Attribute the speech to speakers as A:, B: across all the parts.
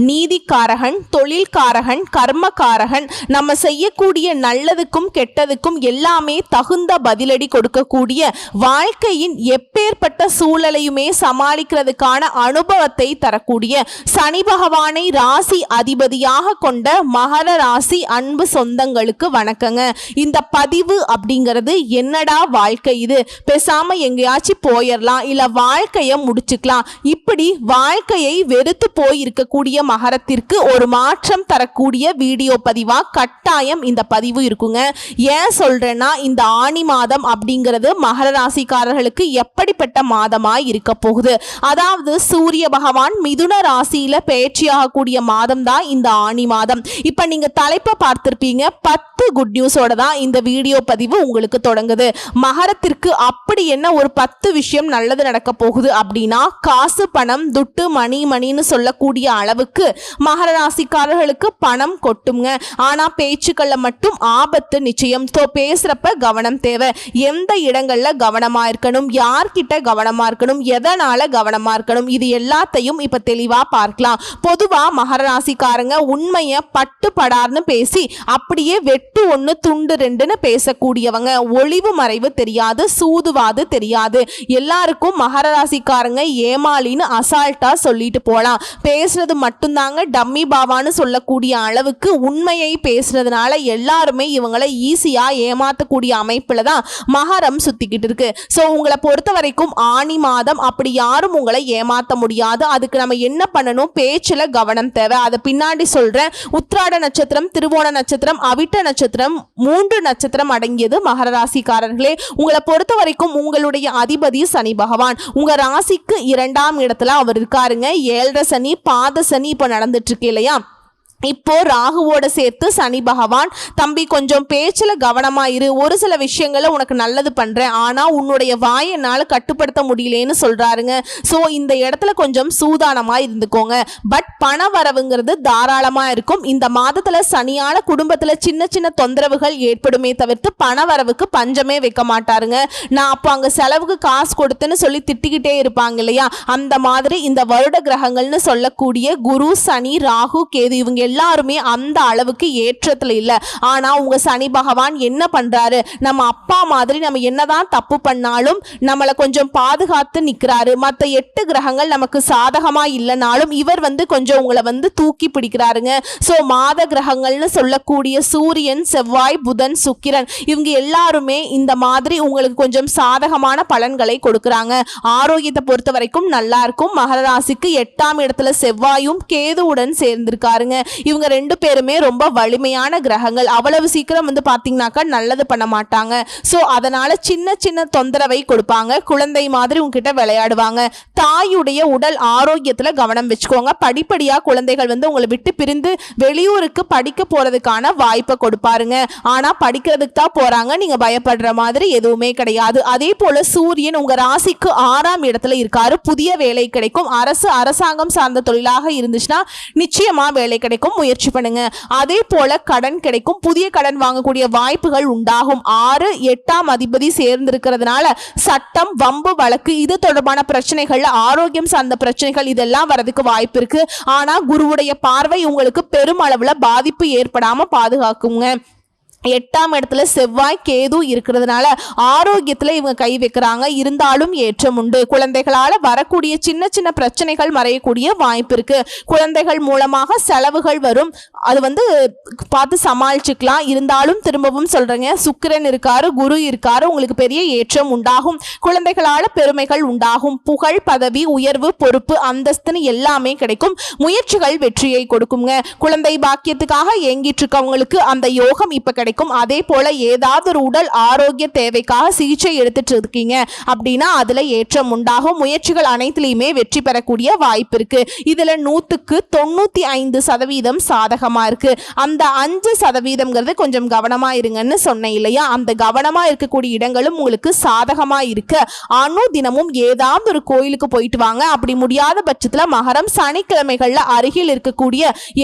A: நீதிக்காரகன், தொழில்காரகன், கர்மக்காரகன். நம்ம செய்யக்கூடிய நல்லதுக்கும் கெட்டதுக்கும் எல்லாமே தகுந்த பதிலடி கொடுக்கக்கூடிய, வாழ்க்கையின் எப்பேற்பட்ட சூழலையுமே சமாளிக்கிறதுக்கான அனுபவத்தை தரக்கூடிய சனி பகவானை ராசி அதிபதியாக கொண்ட மகர ராசி அன்பு சொந்தங்களுக்கு வணக்கங்க. இந்த பதிவு அப்படிங்கிறது என்னடா வாழ்க்கை இது, பேசாம எங்கேயாச்சும் போயிடலாம், இல்ல வாழ்க்கைய முடிச்சுக்கலாம், இப்படி வாழ்க்கையை வெறுத்து போய் இருக்கக்கூடிய மகரத்திற்கு ஒரு மாற்றம் தரக்கூடிய வீடியோ பதிவா கட்டாயம் இந்த பதிவு இருக்குங்க. ஏன் சொல்றேன்னா, இந்த ஆனி மாதம் அப்படிங்கிறது மகர ராசிக்காரர்களுக்கு எப்படிப்பட்ட மாதமாய் இருக்க போகுது. அதாவது சூரிய பகவான் மிதுன ராசியில பயிற்சியாகக்கூடிய மாதம் தான் இந்த ஆனி மாதம். இப்ப நீங்க தலைப்பை பார்த்திருப்பீங்க. 10 குட் நியூஸோட தான் இந்த வீடியோ பதிவு உங்களுக்கு தொடங்குது. மகரத்திற்கு அப்படி என்ன ஒரு 10 விஷயம் நல்லது நடக்க போகுது அப்படின்னா, காசு பணம் துட்டு மணின்னு சொல்லக்கூடிய அளவுக்கு மகர ராசிக்காரர்களுக்கு பணம் கொட்டுங்க. ஆனா பேச்சுக்கள்ல மட்டும் ஆபத்து நிச்சயம். பேசுறப்ப கவனம் தேவை. எந்த இடங்கள்ல கவனமா இருக்கணும், யார்கிட்ட கவனமா இருக்கணும், எதனால கவனமா இருக்கணும், இது எல்லாத்தையும் இப்ப தெளிவா பார்க்கலாம். பொதுவா மகர ராசிக்காரங்க உண்மைய பட்டு படார்னு பேசி அப்படியே வெட்டு 1 துண்டு 2ன்னு பேசக்கூடியவங்க. ஒளிவு மறைவு தெரியாது, சூதுவாது தெரியாது. எல்லாருக்கும் மகர ராசிக்காரங்க ஏமாளின்னு அசால்ட்டா சொல்லிட்டு போலாம். பேசுறது மட்டும்தாங்க டம்மி பாவான்னு சொல்லக்கூடிய அளவுக்கு உண்மையை பேசுறதுனால எல்லாருமே இவங்களை ஈஸியா ஏமாத்தக்கூடிய அமைப்புல தான் மகரம் சுத்திக்கிட்டு இருக்கு. ஸோ உங்களை பொறுத்த வரைக்கும் ஆனி மாதம் அப்படி யாரும் உங்களை ஏமாத்த முடியாது. அதுக்கு நம்ம என்ன பண்ணணும், பேச்சுல கவனம் தேவை. அதை பின்னாடி சொல்றேன். உத்திராட நட்சத்திரம், திருவோண நட்சத்திரம், அவிட்ட நட்சத்திரம் 3 நட்சத்திரம் அடங்கியது மகர ராசிக்காரர்களே. உங்களை பொறுத்த வரைக்கும் உங்களுடைய அதிபதி சனி பகவான் உங்க ராசிக்கு 2ஆம் இடத்துல அவர் இருக்காருங்க. 7.5 சனி, பாத சனி இப்ப நடந்துட்டு இருக்கு இல்லையா. இப்போ ராகுவோட சேர்த்து சனி பகவான், தம்பி கொஞ்சம் பேச்சுல கவனமா இரு, ஒரு சில விஷயங்களை உனக்கு நல்லது பண்றேன், ஆனா உன்னுடைய வாயை என்னால கட்டுப்படுத்த முடியலன்னு சொல்றாருங்க. ஸோ இந்த இடத்துல கொஞ்சம் சூதானமா இருந்துக்கோங்க. பட் பண வரவுங்கிறது தாராளமா இருக்கும். இந்த மாதத்துல சனியால குடும்பத்துல சின்ன சின்ன தொந்தரவுகள் ஏற்படுமே தவிர்த்து பண வரவுக்கு பஞ்சமே வைக்க மாட்டாருங்க. நான் அப்போ அங்க செலவுக்கு காசு கொடுத்தேன்னு சொல்லி திட்டிக்கிட்டே இருப்பாங்க இல்லையா, அந்த மாதிரி இந்த வருட கிரகங்கள்னு சொல்லக்கூடிய குரு, சனி, ராகு, கேது இவங்க எல்லாருமே அந்த அளவுக்கு ஏற்றத்துல இல்ல. ஆனா உங்க சனி பகவான் என்ன பண்றாரு, நம்ம அப்பா மாதிரி நம்ம என்னதான் தப்பு பண்ணாலும் நம்மளை கொஞ்சம் பாதுகாத்து நிக்கிறாரு. மற்ற 8 கிரகங்கள் நமக்கு சாதகமா இல்லைனாலும் இவர் கொஞ்சம் உங்களை தூக்கி பிடிக்கிறாருங்க. சோ மாத கிரகங்கள்னு சொல்லக்கூடிய சூரியன், செவ்வாய், புதன், சுக்கிரன் இவங்க எல்லாருமே இந்த மாதிரி உங்களுக்கு கொஞ்சம் சாதகமான பலன்களை கொடுக்கறாங்க. ஆரோக்கியத்தை பொறுத்த வரைக்கும் நல்லா இருக்கும். மகர ராசிக்கு 8ஆம் இடத்துல செவ்வாயும் கேதுவுடன் சேர்ந்திருக்காருங்க. இவங்க 2 பேருமே ரொம்ப வலிமையான கிரகங்கள். அவ்வளவு சீக்கிரம் பாத்தீங்கன்னாக்கா நல்லது பண்ண மாட்டாங்க. சோ அதனால சின்ன சின்ன தொந்தரவை கொடுப்பாங்க. குழந்தை மாதிரி உங்ககிட்ட விளையாடுவாங்க. தாயுடைய உடல் ஆரோக்கியத்துல கவனம் வச்சுக்கோங்க. படிப்படியா குழந்தைகள் உங்களை விட்டு பிரிந்து வெளியூருக்கு படிக்க போறதுக்கான வாய்ப்பை கொடுப்பாருங்க. ஆனா படிக்கிறதுக்கு தான் போறாங்க, நீங்க பயப்படுற மாதிரி எதுவுமே கிடையாது. அதே போல சூரியன் உங்க ராசிக்கு 6ஆம் இடத்துல இருக்காரு. புதிய வேலை கிடைக்கும். அரசாங்கம் சார்ந்த தொழிலாக இருந்துச்சுன்னா நிச்சயமா வேலை கிடைக்கும், முயற்சி பண்ணுங்க. அதே போல கடன் கிடைக்கும். புதிய கடன் வாங்கக்கூடிய வாய்ப்புகள் உண்டாகும். 6, 8ஆம் அதிபதி சேர்ந்திருக்கிறதுனால சட்டம், வம்பு, வழக்கு இது தொடர்பான பிரச்சனைகள், ஆரோக்கியம் சார்ந்த பிரச்சனைகள் இதெல்லாம் வரதுக்கு வாய்ப்பு இருக்கு. ஆனா குருவுடைய பார்வை உங்களுக்கு பெருமளவுல பாதிப்பு ஏற்படாம பாதுகாக்குங்க. 8ஆம் இடத்துல செவ்வாய், கேது இருக்கிறதுனால ஆரோக்கியத்துல இவங்க கை வைக்கிறாங்க. இருந்தாலும் ஏற்றம் உண்டு. குழந்தைகளால வரக்கூடிய சின்ன சின்ன பிரச்சனைகள் மறையக்கூடிய வாய்ப்பு இருக்கு. குழந்தைகள் மூலமாக செலவுகள் வரும், அது பார்த்து சமாளிச்சுக்கலாம். இருந்தாலும் திரும்பவும் சொல்றேங்க, சுக்கிரன் இருக்காரு, குரு இருக்காரு, உங்களுக்கு பெரிய ஏற்றம் உண்டாகும். குழந்தைகளால பெருமைகள் உண்டாகும். புகழ், பதவி, உயர்வு, பொறுப்பு, அந்தஸ்துன்னு எல்லாமே கிடைக்கும். முயற்சிகள் வெற்றியை கொடுக்குங்க. குழந்தை பாக்கியத்துக்காக ஏங்கிட்டு இருக்கவங்களுக்கு அந்த யோகம் இப்ப கிடைக்கும். அதே போல ஏதாவது ஒரு உடல் ஆரோக்கிய தேவைக்காக சிகிச்சை எடுத்துட்டு இருக்கீங்க அப்படின்னா அதுல ஏற்றம் உண்டாகும். முயற்சிகள் அனைத்திலுமே வெற்றி பெறக்கூடிய வாய்ப்பு இருக்கு. இதுல 100க்கு 95% சாதகமா இருக்கு. அந்த 5% கொஞ்சம் கவனமா இருங்கன்னு சொன்னேன் இல்லையா, அந்த கவனமா இருக்கக்கூடிய இடங்களும் உங்களுக்கு சாதகமா இருக்கு. தினமும் ஏதாவது ஒரு கோயிலுக்கு போயிட்டு வாங்க. அப்படி முடியாத பட்சத்துல மகரம் சனிக்கிழமைகள்ல அருகில் இருக்கக்கூடிய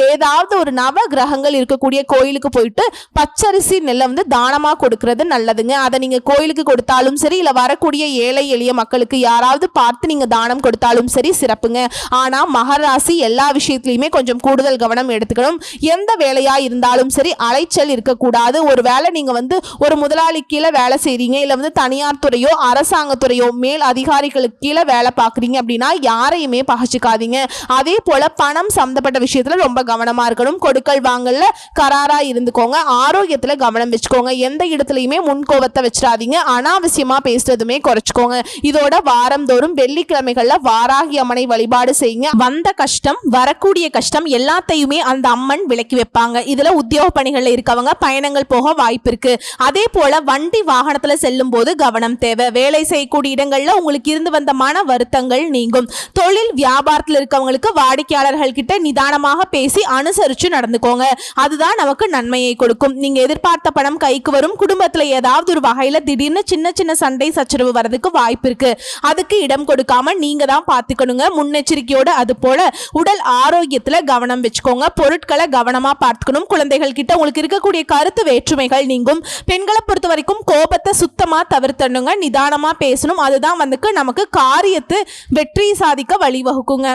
A: ஏதாவது ஒரு நவ கிரகங்கள் இருக்கக்கூடிய கோயிலுக்கு போயிட்டு பச்சரிசி பச்சரிசி நெல்லை வந்து தானமா கொடுக்கறது நல்லதுங்க. அதை நீங்க கோயிலுக்கு கொடுத்தாலும் சரி, இல்ல வரக்கூடிய ஏழை எளிய மக்களுக்கு யாராவது பார்த்து நீங்க தானம் கொடுத்தாலும் சரி, சிறப்புங்க. ஆனா மகர ராசி எல்லா விஷயத்திலயுமே கொஞ்சம் கூடுதல் கவனம் எடுத்துக்கணும். எந்த வேலையா இருந்தாலும் சரி அலைச்சல் இருக்கக்கூடாது. ஒரு வேளை நீங்க வந்து ஒரு முதலாளி கீழே வேலை செய்றீங்க, இல்ல வந்து தனியார் துறையோ அரசாங்கத்துறையோ மேல் அதிகாரிகளுக்கு கீழே வேலை பார்க்குறீங்க அப்படின்னா யாரையுமே பகச்சிக்காதீங்க. அதே போல பணம் சம்பந்தப்பட்ட விஷயத்துல ரொம்ப கவனமா இருக்கணும். கொடுக்கல் வாங்கல்ல கராரா இருந்துக்கோங்க. ஆரோக்கியத்துல கவனம் வச்சுக்கோங்க. எந்த இடத்துலயுமே முன்கோபத்தை வச்சிடாதீங்க. அனாவசியமா பேசுறதுமே குறைச்சுக்கோங்க. இதோட வாரந்தோறும் வெள்ளிக்கிழமைகள்ல வாராகி அம்மனை வழிபாடு செய்யுங்க. வந்த கஷ்டம் வரக்கூடிய கஷ்டம் எல்லாத்தையுமே அந்த அம்மன் விலக்கி வைப்பாங்க. இதுல உத்தியோக பணிகள்ல இருக்கவங்க பயணங்கள் போக வாய்ப்பு இருக்கு. அதே போல வண்டி வாகனத்துல செல்லும் போது கவனம் தேவை. வேலை செய்யக்கூடிய இடங்கள்ல உங்களுக்கு இருந்து வந்த மன வருத்தங்கள் நீங்கும். தொழில் வியாபாரத்தில் இருக்கவங்களுக்கு வாடிக்கையாளர்கள் கிட்ட நிதானமாக பேசி அனுசரிச்சு நடந்துக்கோங்க. அதுதான் நமக்கு நன்மையை கொடுக்கும். நீங்க எதிர்பார்த்த பணம் கைக்கு வரும். குடும்பத்துல ஏதாவது ஒரு வகையில திடீர்னு சின்ன சின்ன சண்டை சச்சரவு வரதுக்கு வாய்ப்பு இருக்கு. அதுக்கு இடம் கொடுக்காம நீங்க தான் பாத்துக்கணுங்க. முன்னெச்சரிக்கையோட அது போல உடல் ஆரோக்கியத்துல கவனம் வச்சுக்கோங்க. பொருட்களை கவனமா பார்த்துக்கணும். குழந்தைகள் கிட்ட உங்களுக்கு இருக்கக்கூடிய கருத்து வேற்றுமைகள் நீங்கும். பெண்களை பொறுத்த வரைக்கும் கோபத்தை சுத்தமா தவிர்த்தணுங்க. நிதானமா பேசணும். அதுதான் வந்து நமக்கு காரியத்தை வெற்றி சாதிக்க வழிவகுக்குங்க.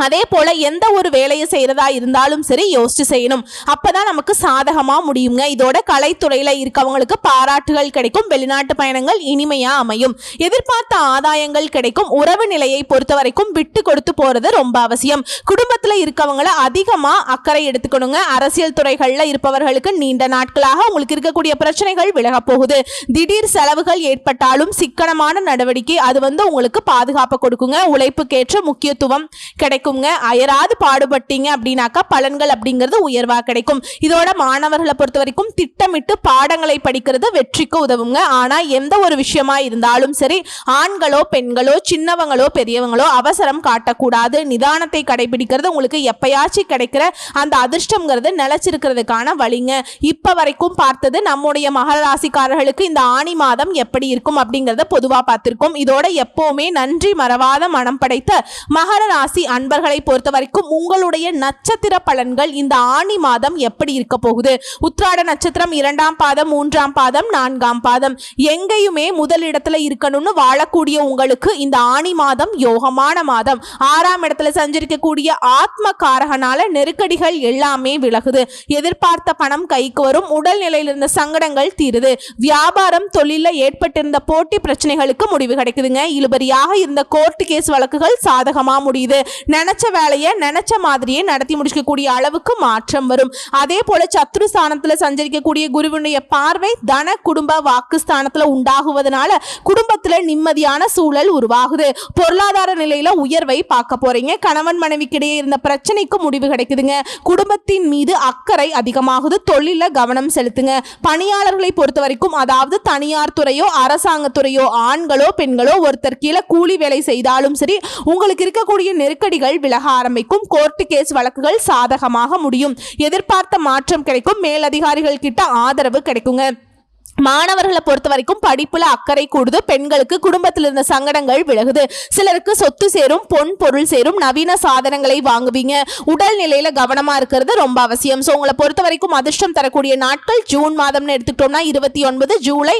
A: அதே போல எந்த ஒரு வேலையை செய்யறதா இருந்தாலும் சரி யோசிச்சு செய்யணும். அப்பதான் நமக்கு சாதகமா முடியுங்க. இதோட கலைத்துறையில இருக்கவங்களுக்கு பாராட்டுகள் கிடைக்கும். வெளிநாட்டு பயணங்கள் இனிமையா அமையும். எதிர்பார்த்த ஆதாயங்கள் கிடைக்கும். உறவு நிலையை பொறுத்த வரைக்கும் விட்டு கொடுத்து போறது ரொம்ப அவசியம். குடும்பத்துல இருக்கவங்கள அதிகமா அக்கறை எடுத்துக்கணுங்க. அரசியல் துறைகள்ல இருப்பவர்களுக்கு நீண்ட நாட்களாக உங்களுக்கு இருக்கக்கூடிய பிரச்சனைகள் விலக போகுது. திடீர் செலவுகள் ஏற்பட்டாலும் சிக்கனமான நடவடிக்கை அது வந்து உங்களுக்கு பாதுகாப்பு கொடுக்குங்க. உழைப்புக்கேற்ற முக்கியத்துவம் கிடைக்கும். அயராது பாடுபட்டீங்க அப்படின்னாக்கா பலன்கள் அப்படிங்கிறது உயர்வா கிடைக்கும். இதோட மாணவர்களை பொறுத்த வரைக்கும் திட்டமிட்டு பாடங்களை படிக்கிறது வெற்றிக்கு உதவுங்க. ஆனா எந்த ஒரு விஷயமா இருந்தாலும் சரி ஆண்களோ பெண்களோ சின்னவங்களோ பெரியவங்களோ அவசரம் காட்டக்கூடாது. நிதானத்தை கடைபிடிக்கிறது உங்களுக்கு எப்பயாச்சும் கிடைக்கிற அந்த அதிர்ஷ்டம்ங்கிறது நிலைச்சிருக்கிறதுக்கான வழிங்க. இப்ப வரைக்கும் பார்த்தது நம்முடைய மகர ராசிக்காரர்களுக்கு இந்த ஆணி மாதம் எப்படி இருக்கும் அப்படிங்கறத பொதுவா பார்த்திருக்கோம். இதோட எப்பவுமே நன்றி மறவாத மனம் படைத்த மகர ராசி அன்பர்களை பொறுத்த வரைக்கும் உங்களுடைய நட்சத்திர பலன்கள் இந்த ஆணி மாதம் எப்படி இருக்க போகுது? உத்திராட நட்சத்திரம் 2ஆம் பாதம் 3ஆம் பாதம் 4ஆம் பாதம் எங்கேயுமே முதலிடத்துல இருக்கணும்னு வாழக்கூடிய உங்களுக்கு இந்த ஆணி மாதம் யோகமான மாதம். 6ஆம் இடத்துல சஞ்சரிக்கக்கூடிய ஆத்ம காரகனால நெருக்கடிகள் எல்லாமே விலகுது. எதிர்பார்த்த பணம் கைக்கு வரும். உடல்நிலையில் இருந்த சங்கடங்கள் தீருது. வியாபாரம் தொழில ஏற்பட்டிருந்த போட்டி பிரச்சனைகளுக்கு முடிவு கிடைக்குதுங்க. இழுபறியாக இருந்த கோர்ட் கேஸ் வழக்குகள் சாதகமா முடியுது. நினைச்ச வேலையை நினைச்ச மாதிரியே நடத்தி முடிக்கக்கூடிய அளவுக்கு மாற்றம் வரும். அதே போல சத்ரு ஸ்தானத்துல சஞ்சரிக்கக்கூடிய குருவினுடைய பார்வை தன குடும்ப வாக்குஸ்தானத்துல உண்டாகுவதனால குடும்பத்துல நிம்மதியான சூழல் உருவாகுது. பொருளாதார நிலையில உயர்வை பார்க்க போறீங்க. கணவன் மனைவிக்கிடையே இருந்த பிரச்சனைக்கு முடிவு கிடைக்குதுங்க. குடும்பத்தின் மீது அக்கறை அதிகமாகுது. தொழில கவனம் செலுத்துங்க. பணியாளர்களை பொறுத்த வரைக்கும் அதாவது தனியார் துறையோ அரசாங்கத்துறையோ ஆண்களோ பெண்களோ ஒருத்தர் கீழே கூலி வேலை செய்தாலும் சரி உங்களுக்கு இருக்கக்கூடிய நெருக்கடிகள் விலக ஆரம்பிக்கும். கோர்ட் கேஸ் வழக்குகள் சாதகமாக முடியும். எதிர்பார்த்த மாற்றம் கிடைக்கும். மேலதிகாரிகள் கிட்ட ஆதரவு கிடைக்குங்க. மாணவர்களை பொறுத்த வரைக்கும் படிப்புல அக்கறை கூடுது. பெண்களுக்கு குடும்பத்தில் இருந்த சங்கடங்கள் விலகுது. சிலருக்கு சொத்து சேரும். பொன் பொருள் சேரும். நவீன சாதனங்களை வாங்குவீங்க. உடல் நிலையில கவனமா இருக்கிறது ரொம்ப அவசியம். ஸோ உங்களை பொறுத்த வரைக்கும் அதிர்ஷ்டம் தரக்கூடிய நாட்கள் ஜூன் மாதம்னு எடுத்துக்கிட்டோம்னா 29, ஜூலை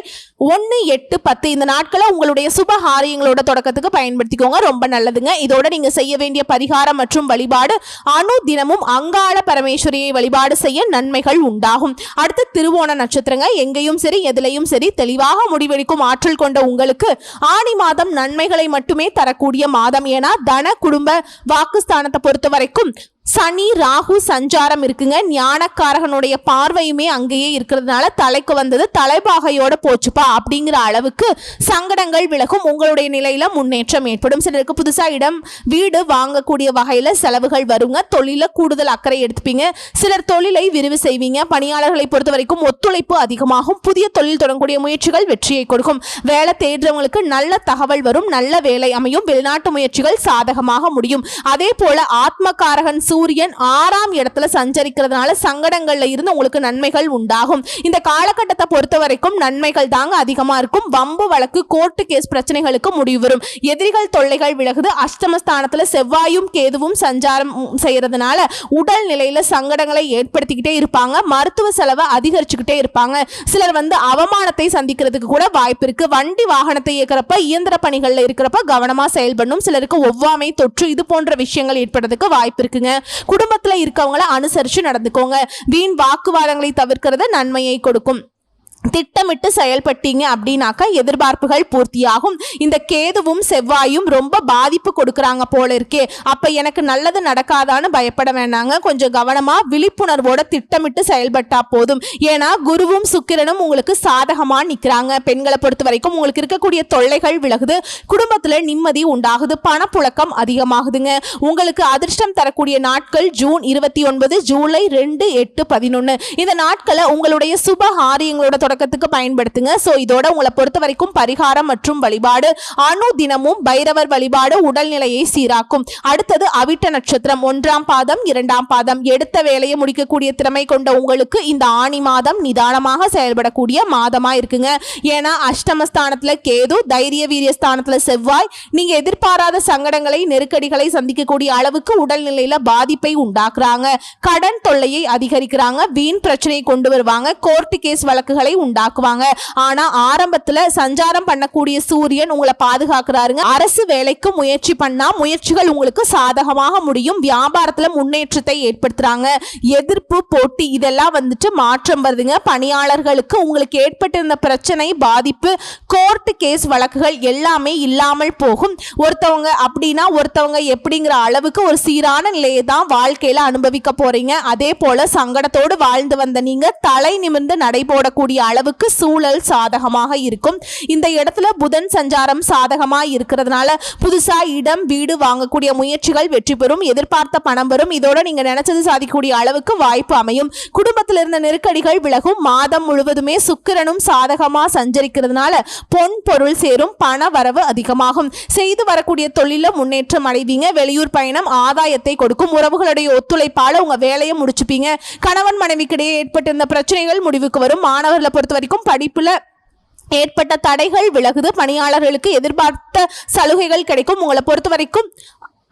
A: 1, 8, 10 இந்த நாட்களை உங்களுடைய சுப காரியங்களோட தொடக்கத்துக்கு பயன்படுத்திக்கோங்க. ரொம்ப நல்லதுங்க. இதோட நீங்க செய்ய வேண்டிய பரிகாரம் மற்றும் வழிபாடு அணு தினமும் அங்காள பரமேஸ்வரியை வழிபாடு செய்ய நன்மைகள் உண்டாகும். அடுத்து திருவோண நட்சத்திரங்க. எங்கேயும் சரி எதிலையும் சரி தெளிவாக முடிவெடுக்கும் ஆற்றல் கொண்ட உங்களுக்கு ஆணி மாதம் நன்மைகளை மட்டுமே தரக்கூடிய மாதம். ஏன்னா தன குடும்ப வாக்குஸ்தானத்தை பொறுத்த வரைக்கும் சனி ராகு சஞ்சாரம் இருக்குங்க. ஞானக்காரகனுடைய பார்வையுமே அங்கேயே இருக்கிறதுனால தலைக்கு வந்தது தலைபாகையோட போச்சுப்பா அப்படிங்கிற அளவுக்கு சங்கடங்கள் விலகும். உங்களுடைய நிலையில முன்னேற்றம் ஏற்படும். சிலருக்கு புதுசா இடம் வீடு வாங்கக்கூடிய வகையில செலவுகள் வருங்க. தொழில கூடுதல் அக்கறை எடுத்துப்பீங்க. சிலர் தொழிலை விரிவு செய்வீங்க. பணியாளர்களை பொறுத்த வரைக்கும் ஒத்துழைப்பு அதிகமாகும். புதிய தொழில் தொடங்கக்கூடிய முயற்சிகள் வெற்றியை கொடுக்கும். வேலை தேடுறவங்களுக்கு நல்ல தகவல் வரும். நல்ல வேலை அமையும். வெளிநாட்டு முயற்சிகள் சாதகமாக முடியும். அதே போல ஆத்மகாரகன் சூரியன் 6ஆம் இடத்துல சஞ்சரிக்கிறதுனால சங்கடங்கள்ல இருந்து உங்களுக்கு நன்மைகள் உண்டாகும். இந்த காலகட்டத்தை பொறுத்த வரைக்கும் நன்மைகள் தாங்க அதிகமா இருக்கும். வம்பு வழக்கு கோர்ட்டு கேஸ் பிரச்சனைகளுக்கு முடிவு வரும். எதிரிகள் தொல்லைகள் விலகுது. அஷ்டமஸ்தானத்துல செவ்வாயும் கேதுவும் சஞ்சாரம் செய்யறதுனால உடல் நிலையில சங்கடங்களை ஏற்படுத்திக்கிட்டே இருப்பாங்க. மருத்துவ செலவை அதிகரிச்சுக்கிட்டே இருப்பாங்க. சிலர் அவமானத்தை சந்திக்கிறதுக்கு கூட வாய்ப்பு இருக்கு. வண்டி வாகனத்தை இயக்கிறப்ப இயந்திர பணிகள்ல இருக்கிறப்ப கவனமா செயல்படணும். சிலருக்கு ஒவ்வாமை தொற்று இது போன்ற விஷயங்கள் ஏற்படுறதுக்கு வாய்ப்பு இருக்குங்க. குடும்பத்துல இருக்கவங்களை அனுசரிச்சு நடந்துக்கோங்க. வீண் வாக்குவாதங்களை தவிர்க்கிறது நன்மையை கொடுக்கும். திட்டமிட்டு செயல்பட்டீங்க அப்படின்னாக்கா எதிர்பார்ப்புகள் பூர்த்தியாகும். இந்த கேதுவும் செவ்வாயும் ரொம்ப பாதிப்பு கொடுக்கறாங்க போல இருக்கே, அப்ப எனக்கு நல்லது நடக்காதான்னு பயப்பட வேண்டாங்க. கொஞ்சம் கவனமா விழிப்புணர்வோட திட்டமிட்டு செயல்பட்டா போதும். ஏன்னா குருவும் சுக்கிரனும் உங்களுக்கு சாதகமா நிக்கிறாங்க. பெண்களை பொறுத்த வரைக்கும் உங்களுக்கு இருக்கக்கூடிய தொல்லைகள் விலகுது. குடும்பத்துல நிம்மதி உண்டாகுது. பணப்புழக்கம் அதிகமாகுதுங்க. உங்களுக்கு அதிர்ஷ்டம் தரக்கூடிய நாட்கள் ஜூன் 29, ஜூலை 2, 8, 11 இந்த நாட்களை உங்களுடைய சுப காரியங்களோட தொடக்கத்துக்கு பயன்படுத்துங்க. சோ இதோட உங்களை பொறுத்த வரைக்கும் பரிகாரம் மற்றும் வழிபாடு அணு தினமும் பைரவர் வழிபாடு உடல்நிலையை சீராக்கும். அடுத்தது அவிட்ட நட்சத்திரம் 1ஆம் பாதம் 2ஆம் பாதம். எடுத்த வேலையை முடிக்கக்கூடிய திறமை கொண்ட உங்களுக்கு இந்த ஆணி மாதம் நிதானமாக செயல்படக்கூடிய மாதமா இருக்குங்க. ஏன்னா அஷ்டமஸ்தானத்துல கேது, தைரிய வீரிய ஸ்தானத்துல செவ்வாய். நீங்க எதிர்பாராத சங்கடங்களை நெருக்கடிகளை சந்திக்கக்கூடிய அளவுக்கு உடல்நிலையில பாதிப்பை உண்டாக்குறாங்க. கடன் தொல்லையை அதிகரிக்கிறாங்க. வீண் பிரச்சனையை கொண்டு வருவாங்க. கோர்ட்டு கேஸ் வழக்குகளை உண்டாக்குவாங்க. ஆனா ஆரம்பத்துல சஞ்சாரம் பண்ணக்கூடிய சூரியன் உங்களை பாதுகாக்கிறாருங்க. அரசு வேலைக்கு முயற்சி பண்ணா முயற்சிகள் உங்களுக்கு சாதகமாக முடியும். வியாபாரத்துல முன்னேற்றத்தை ஏற்படுத்துறாங்க. எதிர்ப்பு போட்டி இதெல்லாம் மாற்றம் வருதுங்க. பணியாளர்களுக்கு உங்களுக்கு ஏற்பட்டிருந்த பிரச்சனை பாதிப்பு கோர்ட்டு கேஸ் வழக்குகள் எல்லாமே இல்லாமல் போகும். ஒருத்தவங்க அப்படின்னா ஒருத்தவங்க எப்படிங்கிற அளவுக்கு ஒரு சீரான நிலையை தான் வாழ்க்கையில அனுபவிக்க போறீங்க. அதே போல சங்கடத்தோடு வாழ்ந்து வந்த நீங்க தலை நிமிர்ந்து நடைபோடக்கூடிய அளவுக்கு சூழல் சாதகமாக இருக்கும். இந்த இடத்துல புதன் சஞ்சாரம் சாதகமாக இருக்கிறதுனால புதுசா இடம் வீடு வாங்கக்கூடிய முயற்சிகள் வெற்றி பெறும். எதிர்பார்த்த பணம் வரும். இதோட நீங்க நினைச்சது சாதிக்கக்கூடிய அளவுக்கு வாய்ப்பு அமையும். குடும்பத்தில் இருந்த நெருக்கடிகள் விலகும். மாதம் முழுவதுமே சுக்கிரனும் சாதகமா சஞ்சரிக்கிறதுனால பொன் பொருள் சேரும். பண வரவு அதிகமாகும். செய்து வரக்கூடிய தொழில முன்னேற்றம் அடைவீங்க. வெளியூர் பயணம் ஆதாயத்தை கொடுக்கும். உறவுகளுடைய ஒத்துழைப்பால உங்க வேலையை முடிச்சுப்பீங்க. கணவன் மனைவிக்கிடையே ஏற்பட்டிருந்த பிரச்சனைகள் முடிவுக்கு வரும். மாணவர்களை பொறுத்த வரைக்கும் படிப்புல ஏற்பட்ட தடைகள் விலகுது. பணியாளர்களுக்கு எதிர்பார்த்த சலுகைகள் கிடைக்கும். உங்களை பொறுத்த வரைக்கும்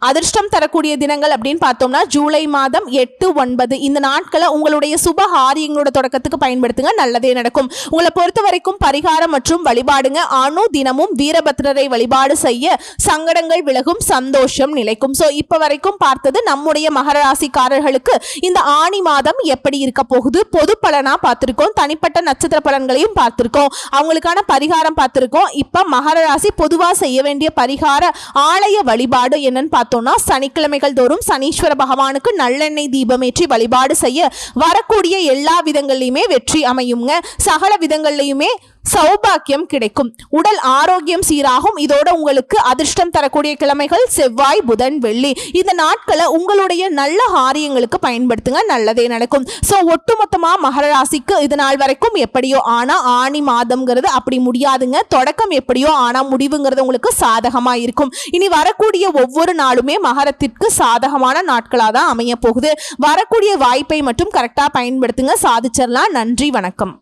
A: அதிர்ஷ்டம் தரக்கூடிய தினங்கள் அப்படின்னு பார்த்தோம்னா ஜூலை மாதம் 8, 9 இந்த நாட்களை உங்களுடைய சுப காரியங்களோட தொடக்கத்துக்கு பயன்படுத்துங்க. நல்லதே நடக்கும். உங்களை பொறுத்த வரைக்கும் பரிகாரம் மற்றும் வழிபாடுங்க. அணு தினமும் வீரபத்ரரை வழிபாடு செய்ய சங்கடங்கள் விலகும். சந்தோஷம் நிலைக்கும். சோ இப்ப வரைக்கும் பார்த்தது நம்முடைய மகர ராசிக்காரர்களுக்கு இந்த ஆணி மாதம் எப்படி இருக்க போகுது. பொது பலனா பார்த்திருக்கோம். தனிப்பட்ட நட்சத்திர பலன்களையும் பார்த்திருக்கோம். அவங்களுக்கான பரிகாரம் பார்த்திருக்கோம். இப்ப மகர ராசி பொதுவா செய்ய வேண்டிய பரிகார ஆலய வழிபாடு என்னன்னு பார்த்தோம். சனிக்கிழமைகள் தோறும் சனீஸ்வர பகவானுக்கு நல்லெண்ணெய் தீபமேற்றி வழிபாடு செய்ய வரக்கூடிய எல்லா விதங்களிலுமே வெற்றி அமையுங்க. சகல விதங்களிலுமே சௌபாக்கியம் கிடைக்கும். உடல் ஆரோக்கியம் சீராகும். இதோட உங்களுக்கு அதிர்ஷ்டம் தரக்கூடிய கிழமைகள் செவ்வாய், புதன், வெள்ளி. இந்த நாட்களை உங்களுடைய நல்ல காரியங்களுக்கு பயன்படுத்துங்க. நல்லதே நடக்கும். சோ ஒட்டுமொத்தமா மகர ராசிக்கு இது நாள் வரைக்கும் எப்படியோ ஆனா ஆணி மாதம்ங்கிறது அப்படி முடியாதுங்க. தொடக்கம் எப்படியோ ஆனா முடிவுங்கிறது உங்களுக்கு சாதகமா இருக்கும். இனி வரக்கூடிய ஒவ்வொரு நாளுமே மகரத்திற்கு சாதகமான நாட்களா தான் அமைய போகுது. வரக்கூடிய வாய்ப்பை மட்டும் கரெக்டா பயன்படுத்துங்க. சாதிச்சிடலாம். நன்றி, வணக்கம்.